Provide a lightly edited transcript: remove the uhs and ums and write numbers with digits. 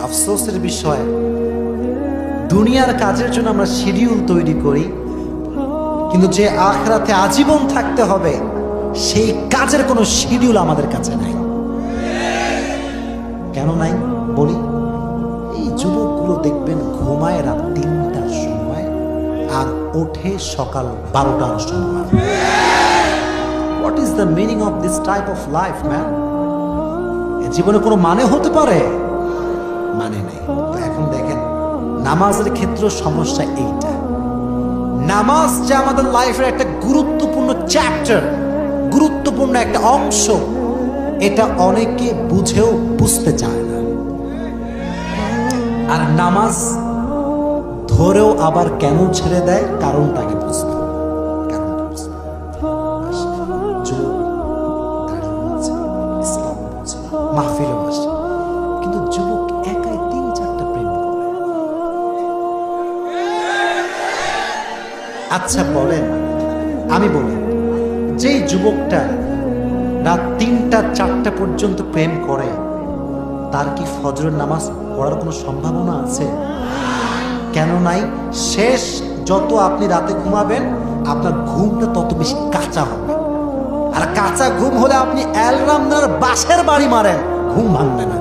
আফসোসের বিষয়, দুনিয়ার কাজের জন্য আমরা শিডিউল তৈরি করি, কিন্তু যে আখিরাতে আজীবন থাকতে হবে সেই কাজের কোনো শিডিউল আমাদের কাছে নাই। কেন নাই বলি, এই যুবকগুলো দেখবেন ঘুমায় রাত 3টার সময় আর ওঠে সকাল 12টার সময়। What is the meaning of this type of life man? জীবনে কোনো মানে হতে পারে? মানে নেই। তো এখন দেখেন নামাজের ক্ষেত্রে সমস্যা এইটা। নামাজ যে আমাদের লাইফের একটা গুরুত্বপূর্ণ চ্যাপ্টার, গুরুত্বপূর্ণ একটা অংশ, এটা অনেকে বুঝেও বুঝতে চায় না। আর নামাজ ধরেও আবার কেন ছেড়ে দেয়, কারণটাকে বুঝতে মাহফিলও আসে, কিন্তু যুবক একাই 3-4টা প্রেম করে। আচ্ছা বলেন, আমি বলি, যেই যুবকটা রাত 3টা-4টা পর্যন্ত প্রেম করে, তার কি ফজরের নামাজ পড়ার কোনো সম্ভাবনা আছে? কেন নাই? শেষ যত আপনি রাতে ঘুমাবেন, আপনার ঘুমটা তত বেশি কাঁচা হবে। আর কাঁচা ঘুম হলে আপনি অ্যালরামদার বাসের বাড়ি মারেন, ঘুম ভাঙবে না।